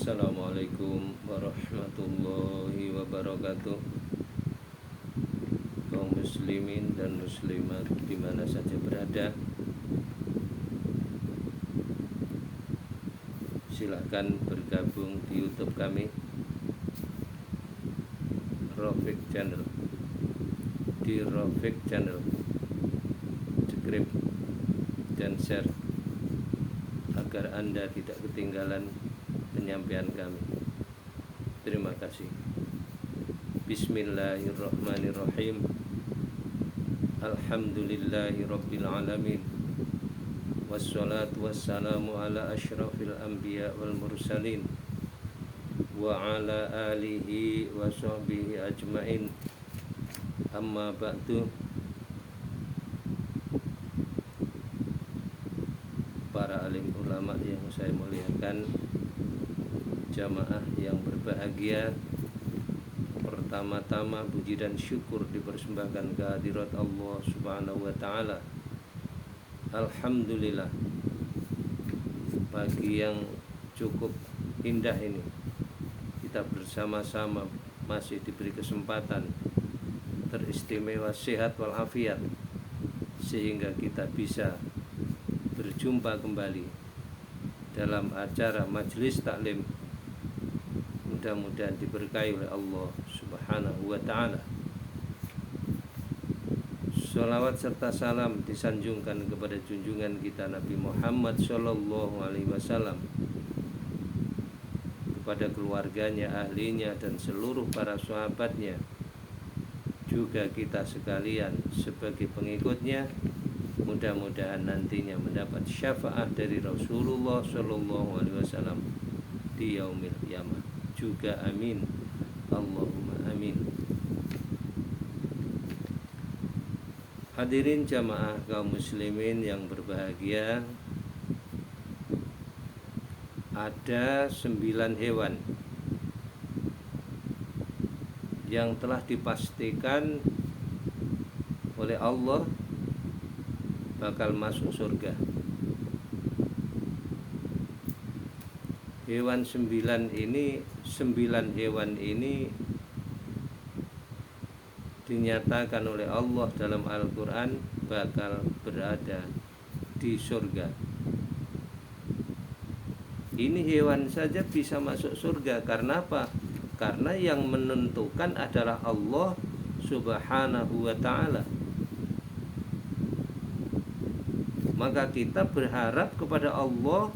Assalamualaikum warahmatullahi wabarakatuh. Kaum muslimin dan muslimat di mana saja berada, silahkan bergabung di YouTube kami, Rafiq Channel. Di Rafiq Channel, subscribe dan share agar Anda tidak ketinggalan penyampaian kami. Terima kasih. Bismillahirrahmanirrahim. Alhamdulillahirabbil alamin. Wassalatu wassalamu ala asyrafil anbiya wal mursalin wa ala alihi wa sahbihi ajmain. Amma ba'du. Para alim ulama yang saya muliakan, jamaah yang berbahagia, pertama-tama puji dan syukur dipersembahkan kehadirat Allah Subhanahu wa taala. Alhamdulillah, pagi yang cukup indah ini kita bersama-sama masih diberi kesempatan teristimewa sehat walafiat, sehingga kita bisa berjumpa kembali dalam acara majelis taklim. Mudah-mudahan diberkahi oleh Allah Subhanahu wa ta'ala. Sholawat serta salam disanjungkan kepada junjungan kita Nabi Muhammad Sallallahu Alaihi Wasallam, kepada keluarganya, ahlinya, dan seluruh para sahabatnya, juga kita sekalian sebagai pengikutnya. Mudah-mudahan nantinya mendapat syafaat dari Rasulullah Sallallahu Alaihi Wasallam di yaumil qiyamah. Juga amin, Allahumma amin. Hadirin jamaah kaum muslimin yang berbahagia, ada 9 hewan yang telah dipastikan oleh Allah bakal masuk surga. Hewan 9 hewan ini dinyatakan oleh Allah dalam Al-Quran bakal berada di surga. Ini hewan saja bisa masuk surga. Karena apa? Karena yang menentukan adalah Allah Subhanahu wa ta'ala. Maka kita berharap kepada Allah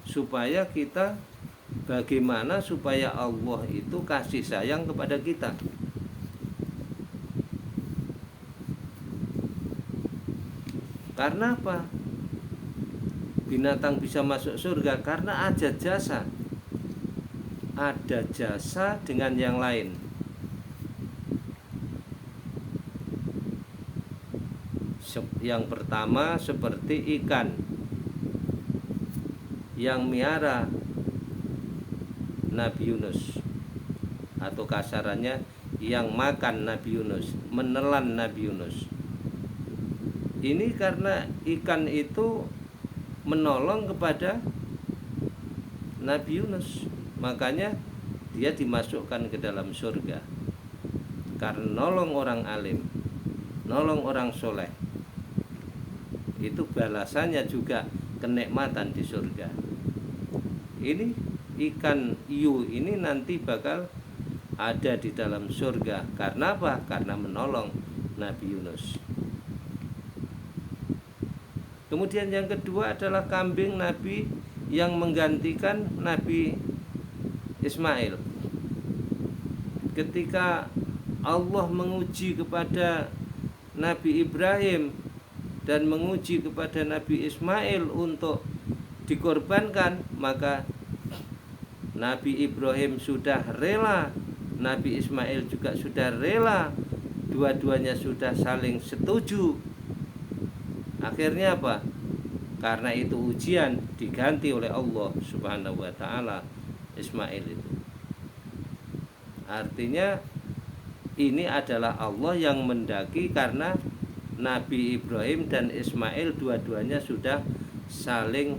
supaya kita, bagaimana supaya Allah itu kasih sayang kepada kita. Karena apa? Binatang bisa masuk surga karena ada jasa. Ada jasa dengan yang lain. Yang pertama seperti ikan yang miara Nabi Yunus, atau kasarannya yang makan Nabi Yunus, menelan Nabi Yunus. Ini karena ikan itu menolong kepada Nabi Yunus, makanya dia dimasukkan ke dalam surga. Karena nolong orang alim, nolong orang soleh, itu balasannya juga kenikmatan di surga. Ini ikan hiu ini nanti bakal ada di dalam surga. Karena apa? Karena menolong Nabi Yunus. Kemudian yang kedua adalah kambing Nabi yang menggantikan Nabi Ismail. Ketika Allah menguji kepada Nabi Ibrahim dan menguji kepada Nabi Ismail untuk dikorbankan, maka Nabi Ibrahim sudah rela, Nabi Ismail juga sudah rela, dua-duanya sudah saling setuju. Akhirnya apa? Karena itu ujian, diganti oleh Allah Subhanahu wa ta'ala Ismail itu. Artinya ini adalah Allah yang mendaki, karena Nabi Ibrahim dan Ismail dua-duanya sudah saling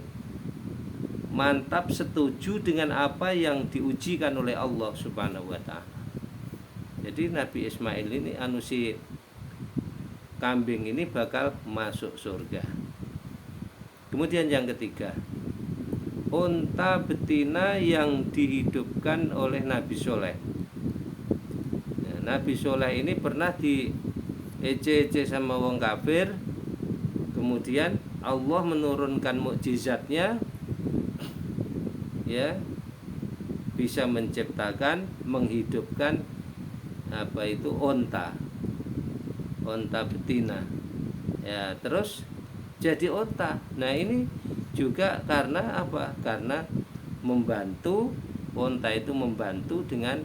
mantap setuju dengan apa yang diujikan oleh Allah Subhanahu wa taala. Jadi Nabi Ismail ini si kambing ini bakal masuk surga. Kemudian yang ketiga, unta betina yang dihidupkan oleh Nabi Soleh. Nah, Nabi Soleh ini pernah diece-ece sama wong kafir. Kemudian Allah menurunkan mukjizatnya, ya, bisa menciptakan, menghidupkan unta betina, ya, terus jadi unta. Nah ini juga karena apa? Karena membantu, unta itu membantu dengan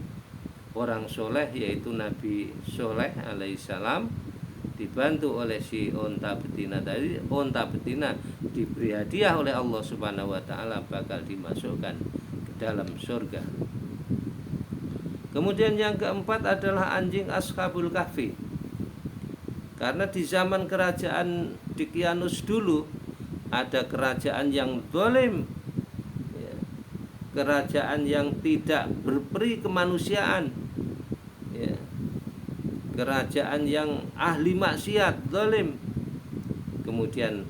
orang soleh, yaitu Nabi Soleh alaihissalam, dibantu oleh si unta betina tadi. Unta betina diberi hadiah oleh Allah Subhanahu wa taala, bakal dimasukkan ke dalam surga. Kemudian yang keempat adalah anjing Ashabul Kahfi. Karena di zaman kerajaan Daqyanus dulu ada kerajaan yang zalim, ya, kerajaan yang tidak berperi kemanusiaan, ya, kerajaan yang ahli maksiat, zalim. Kemudian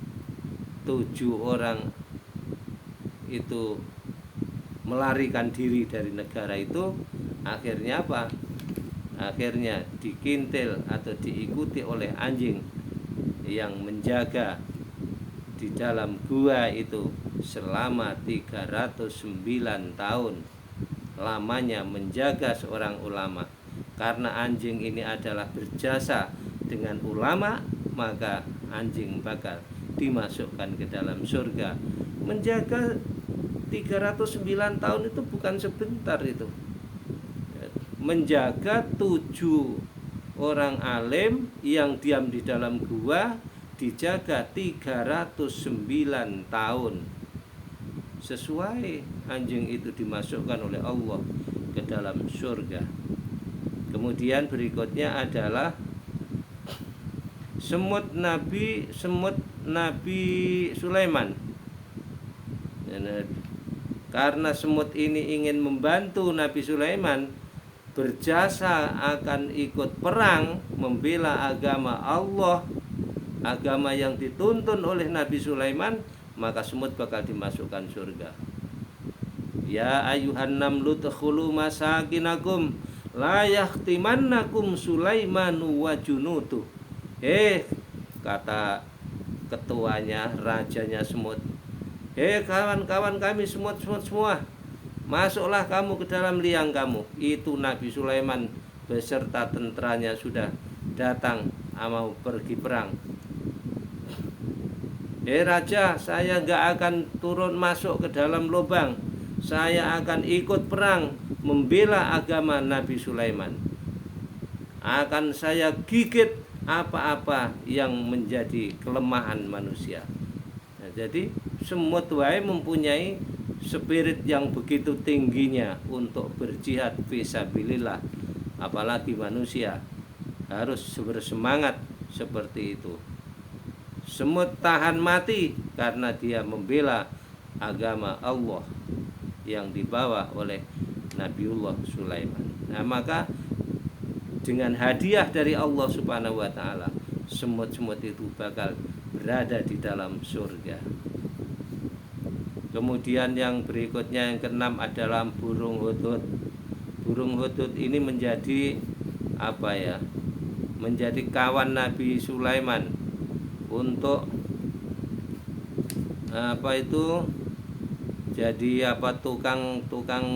7 orang itu melarikan diri dari negara itu. Akhirnya apa? Akhirnya dikintil atau diikuti oleh anjing yang menjaga di dalam gua itu selama 309 tahun lamanya menjaga seorang ulama. Karena anjing ini adalah berjasa dengan ulama, maka anjing bakal dimasukkan ke dalam surga. Menjaga 309 tahun itu bukan sebentar itu. Menjaga 7 orang alim yang diam di dalam gua, dijaga 309 tahun. Sesuai anjing itu dimasukkan oleh Allah ke dalam surga. Kemudian berikutnya adalah semut Nabi Sulaiman. Karena semut ini ingin membantu Nabi Sulaiman, berjasa akan ikut perang membela agama Allah, agama yang dituntun oleh Nabi Sulaiman, maka semut bakal dimasukkan surga. Ya ayuhan namlu tadkhulu masakinakum la yahtimannakum Sulaimanu wa junutu. Kata ketuanya, rajanya semut, kawan-kawan kami semut semua, masuklah kamu ke dalam liang kamu. Itu Nabi Sulaiman beserta tentaranya sudah datang mau pergi perang. Raja, saya gak akan turun masuk ke dalam lubang. Saya akan ikut perang membela agama Nabi Sulaiman. Akan saya gigit apa-apa yang menjadi kelemahan manusia. Nah, jadi semut wae mempunyai spirit yang begitu tingginya untuk berjihad fisabilillah. Apalagi manusia harus bersemangat seperti itu. Semut tahan mati karena dia membela agama Allah yang dibawa oleh Nabiullah Sulaiman. Nah, maka dengan hadiah dari Allah Subhanahu wa taala, semut-semut itu bakal berada di dalam surga. Kemudian yang berikutnya, yang keenam adalah burung hudhud. Burung hudhud ini menjadi menjadi kawan Nabi Sulaiman untuk jadi tukang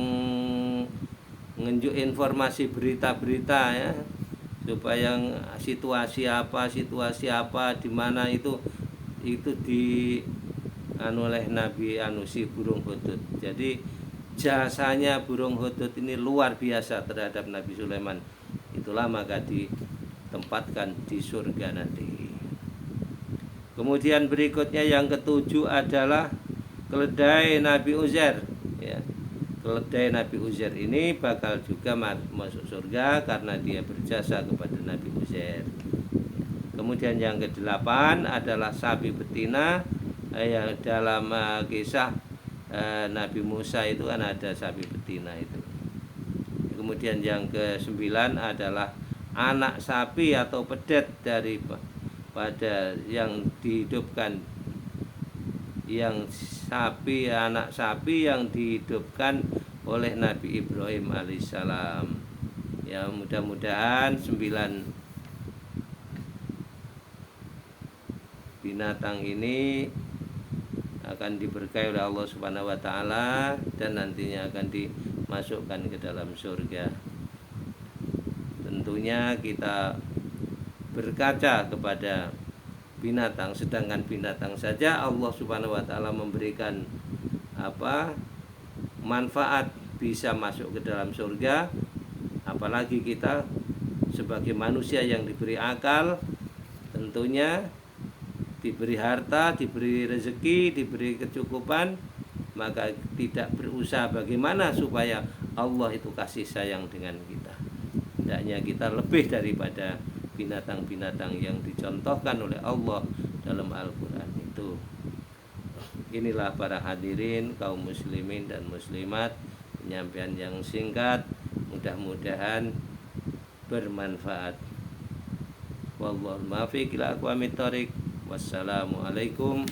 ngenjuk informasi berita-berita, ya, supaya situasi apa di mana itu di oleh Nabi si burung hudhud. Jadi jasanya burung hudhud ini luar biasa terhadap Nabi Sulaiman. Itulah maka ditempatkan di surga nanti. Kemudian berikutnya yang ketujuh adalah keledai Nabi Uzair, ya. Keledai Nabi Uzair ini bakal juga masuk surga karena dia berjasa kepada Nabi Uzair. Kemudian yang kedelapan adalah sapi betina, yang dalam kisah Nabi Musa itu kan ada sapi betina itu. Kemudian yang ke-9 adalah anak sapi atau pedet pada yang dihidupkan, yang sapi, anak sapi yang dihidupkan oleh Nabi Ibrahim alaihissalam. Ya, mudah-mudahan 9 binatang ini akan diberkahi oleh Allah Subhanahu wa taala dan nantinya akan dimasukkan ke dalam surga. Tentunya kita berkaca kepada binatang, sedangkan binatang saja Allah Subhanahu wa taala memberikan manfaat bisa masuk ke dalam surga, apalagi kita sebagai manusia yang diberi akal, tentunya diberi harta, diberi rezeki, diberi kecukupan, maka tidak berusaha bagaimana supaya Allah itu kasih sayang dengan kita. Hendaknya kita lebih daripada binatang-binatang yang dicontohkan oleh Allah dalam Al-Quran itu. Inilah para hadirin kaum muslimin dan muslimat, penyampaian yang singkat, mudah-mudahan bermanfaat. Wallahu muwaffiq ila aqwamit thoriq. Wassalamualaikum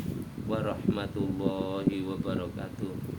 warahmatullahi wabarakatuh.